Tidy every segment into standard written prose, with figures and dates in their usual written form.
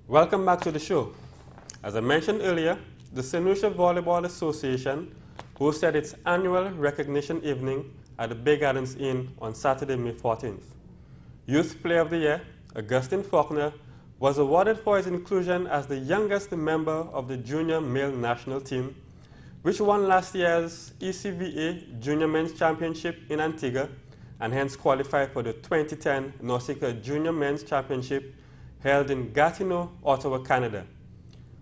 Welcome back to the show. As I mentioned earlier, the St. Lucia Volleyball Association hosted its annual recognition evening at the Bay Gardens Inn on Saturday, May 14th. Youth Player of the Year, Augustine Faulkner, was awarded for his inclusion as the youngest member of the junior male national team, which won last year's ECVA Junior Men's Championship in Antigua and hence qualified for the 2010 Nausicaa Junior Men's Championship held in Gatineau, Ottawa, Canada.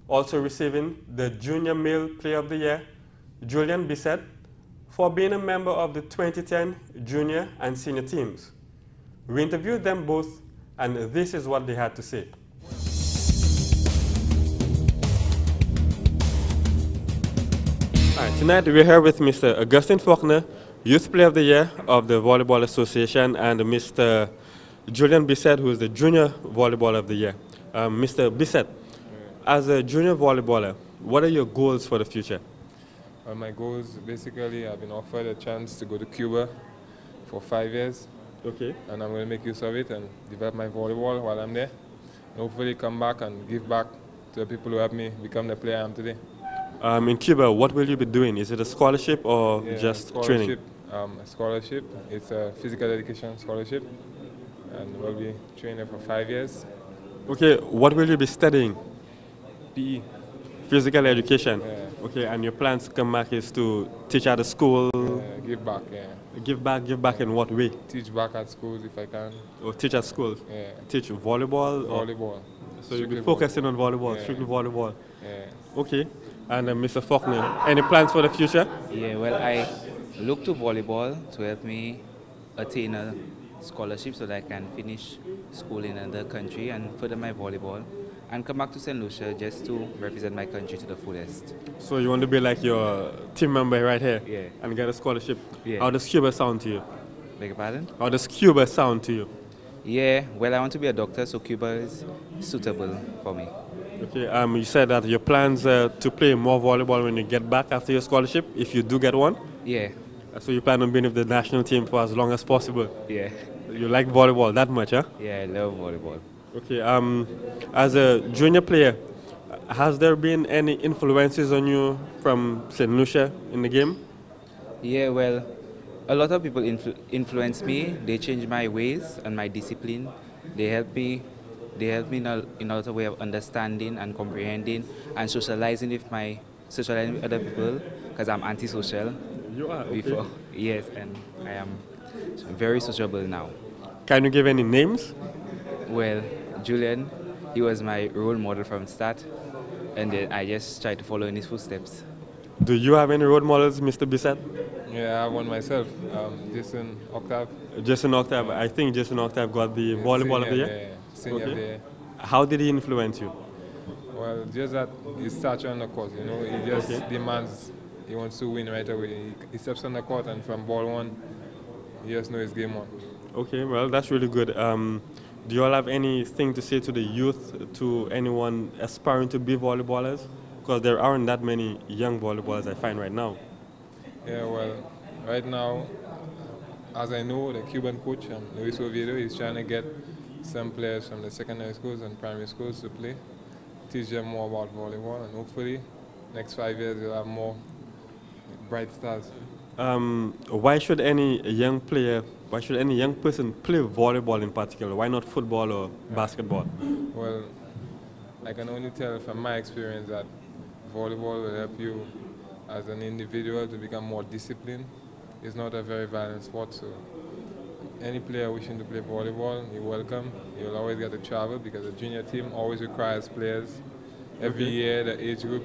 Also receiving the Junior Male Player of the Year, Julian Bissett, for being a member of the 2010 junior and senior teams. We interviewed them both, and this is what they had to say. All right, tonight we're here with Mr. Augustine Faulkner, Youth Player of the Year of the Volleyball Association, and Mr. Julian Bissett, who is the Junior Volleyball of the Year. Mr. Bissett, as a junior volleyballer, what are your goals for the future? My goals, basically, I've been offered a chance to go to Cuba for 5 years. Okay. And I'm going to make use of it and develop my volleyball while I'm there. And hopefully come back and give back to the people who helped me become the player I am today. In Cuba, what will you be doing? Is it a scholarship or just training? A scholarship. It's a physical education scholarship. And we'll be training for 5 years. Okay, what will you be studying? PE. Physical education. Yeah. Okay, and your plans to come back is to teach at the school? Give back, yeah. Give back in what way? Teach back at schools if I can. Or teach at schools? Yeah. Teach volleyball? Volleyball. So you'll be focusing on volleyball, strictly volleyball? Yeah. Okay, and Mr. Faulkner, any plans for the future? Yeah, well, I look to volleyball to help me attain a scholarship so that I can finish school in another country and further my volleyball and come back to St. Lucia just to represent my country to the fullest. So you want to be like your team member right here? Yeah. And get a scholarship? Yeah. How does Cuba sound to you? Beg your pardon? How does Cuba sound to you? Yeah, well, I want to be a doctor, so Cuba is suitable for me. Okay, you said that your plans to play more volleyball when you get back after your scholarship, if you do get one? Yeah. So you plan on being with the national team for as long as possible? Yeah. You like volleyball that much, huh? Yeah, I love volleyball. Okay, as a junior player, has there been any influences on you from St. Lucia in the game? Yeah, well, a lot of people influence me. They change my ways and my discipline. They help me in a lot of way of understanding and comprehending and socializing with other people, because I'm antisocial. You are, okay. Before. Yes, and I am very sociable now. Can you give any names? Well, Julian, he was my role model from start, and then I just tried to follow in his footsteps. Do you have any role models, Mr. Bissett? Yeah, I have one myself, Jason Octave. Jason Octave, I think Jason Octave got the volleyball of the year? Yeah, senior of the year. How did he influence you? Well, just that his stature on the court, you know, he just demands, he wants to win right away. He steps on the court and from ball one, he just knows his game on. Okay, well, that's really good. Do you all have anything to say to the youth, to anyone aspiring to be volleyballers? Because there aren't that many young volleyballers I find right now. Yeah, well, right now, as I know, the Cuban coach, Luis Oviedo, is trying to get some players from the secondary schools and primary schools to play, teach them more about volleyball, and hopefully, next 5 years, you'll have more bright stars. Why should any young person play volleyball in particular? Why not football or basketball? Well, I can only tell from my experience that volleyball will help you as an individual to become more disciplined. It's not a very violent sport, so any player wishing to play volleyball, you're welcome. You'll always get to travel because the junior team always requires players. Every year, the age group,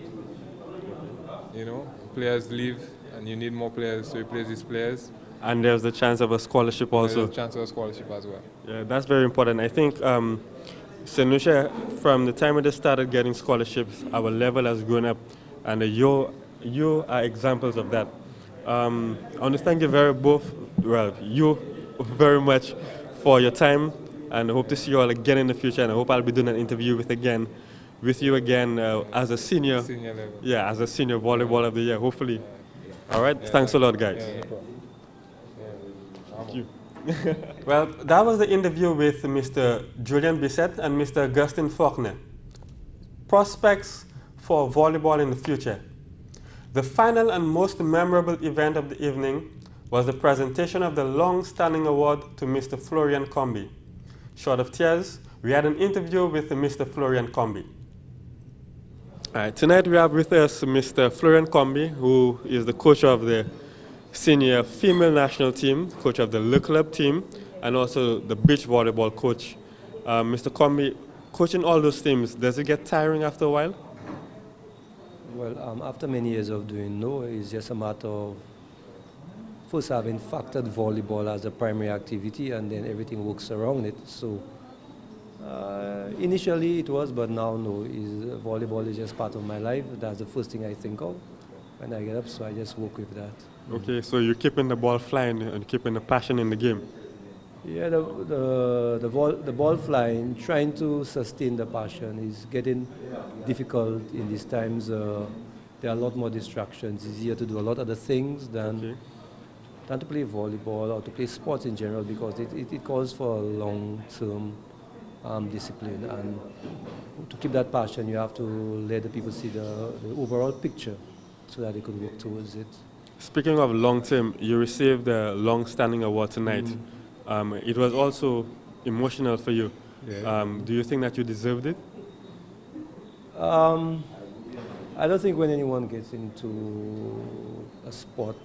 you know, players leave and you need more players to replace these players. And there's the chance of a scholarship also. There's a chance of a scholarship as well. Yeah, that's very important. I think St. Lucia, from the time when they started getting scholarships, our level has grown up, and you are examples of that. I want to thank you very much for your time, and I hope to see you all again in the future, and I hope I'll be doing an interview with you again as a senior. Senior level. Yeah, as a senior volleyball of the year, hopefully. All right, thanks a lot, guys. Yeah, no Thank you. Well, that was the interview with Mr. Julian Bissett and Mr. Augustine Faulkner. prospects for volleyball in the future. The final and most memorable event of the evening was the presentation of the long-standing award to Mr. Florian Combi. Short of tears, we had an interview with Mr. Florian Combi. All right, tonight we have with us Mr. Florian Combi, who is the coach of the senior female national team, coach of the Le Club team, and also the beach volleyball coach. Mr. Combi, coaching all those teams, does it get tiring after a while? Well, after many years of doing no, it's just a matter of first having factored volleyball as a primary activity, and then everything works around it. So initially it was, but now no. Volleyball is just part of my life. That's the first thing I think of when I get up, so I just work with that. Okay, so you're keeping the ball flying and keeping the passion in the game. Yeah, the ball flying, trying to sustain the passion is getting difficult in these times. There are a lot more distractions. It's easier to do a lot of other things than to play volleyball or to play sports in general, because it calls for a long-term discipline. And to keep that passion, you have to let the people see the overall picture so that they could work towards it. Speaking of long-term, you received the long-standing award tonight. It was also emotional for you. Yeah. Do you think that you deserved it? I don't think when anyone gets into a sport,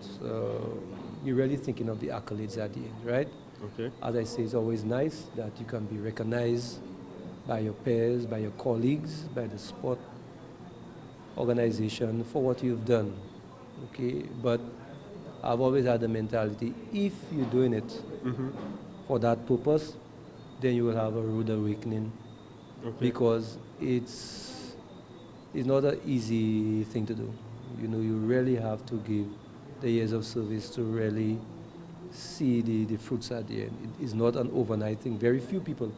you're really thinking of the accolades at the end, right? Okay. As I say, it's always nice that you can be recognized by your peers, by your colleagues, by the sport organization for what you've done. Okay, but I've always had the mentality, if you're doing it for that purpose, then you will have a rude awakening. Okay. Because it's not an easy thing to do. You know, you really have to give the years of service to really see the fruits at the end. It is not an overnight thing. Very few people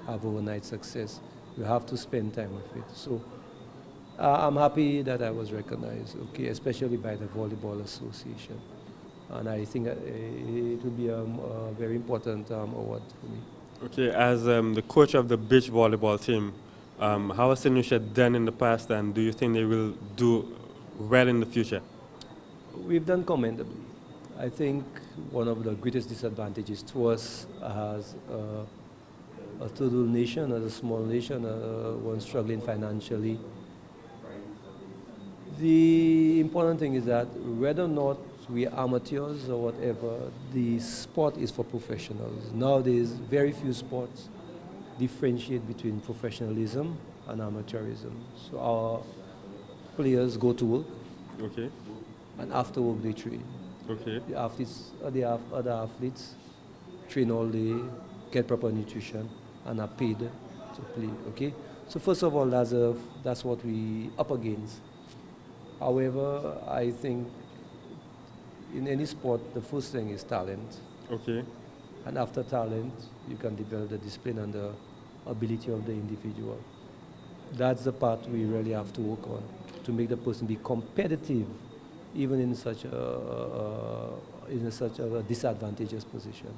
have overnight success. You have to spend time with it. So I'm happy that I was recognized, okay, especially by the Volleyball Association. And I think it will be a very important award for me. Okay, as the coach of the beach volleyball team, how has St. Lucia done in the past, and do you think they will do well in the future? We've done commendably. I think one of the greatest disadvantages to us as a third world nation, as a small nation, one struggling financially. The important thing is that whether or not we are amateurs or whatever, the sport is for professionals. Nowadays, very few sports differentiate between professionalism and amateurism. So our players go to work, okay, and after work they train. Okay. The athletes, other athletes train all day, get proper nutrition, and are paid to play. Okay. So first of all, that's what we up against. However, I think in any sport, the first thing is talent. Okay. And after talent, you can develop the discipline and the ability of the individual. That's the part we really have to work on, to make the person be competitive, even in such a disadvantageous position.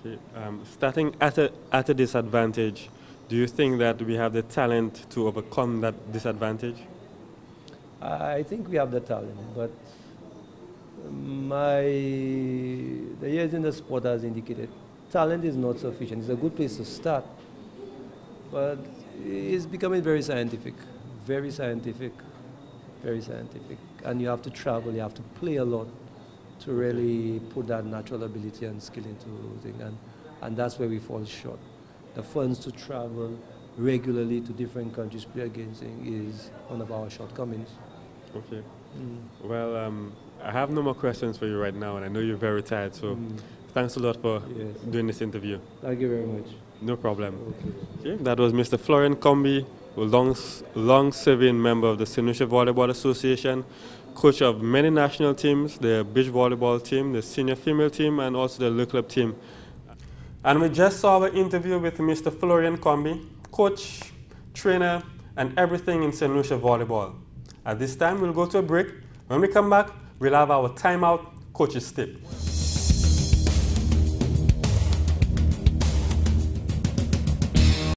Okay. Starting at a disadvantage, do you think that we have the talent to overcome that disadvantage? I think we have the talent, but the years in the sport has indicated talent is not sufficient. It's a good place to start, but it's becoming very scientific, very scientific, very scientific. And you have to travel, you have to play a lot to really put that natural ability and skill into things. And that's where we fall short. The funds to travel regularly to different countries, play against is one of our shortcomings. Okay. Well, I have no more questions for you right now, and I know you're very tired, so thanks a lot for doing this interview. Thank you very much. No problem. Okay. That was Mr. Florian Combi, a long-serving member of the St. Lucia Volleyball Association, coach of many national teams, the beach volleyball team, the senior female team, and also the Le Club team. And we just saw our interview with Mr. Florian Combi, coach, trainer, and everything in St. Lucia Volleyball. At this time, we'll go to a break. When we come back, we'll have our timeout coaches tip.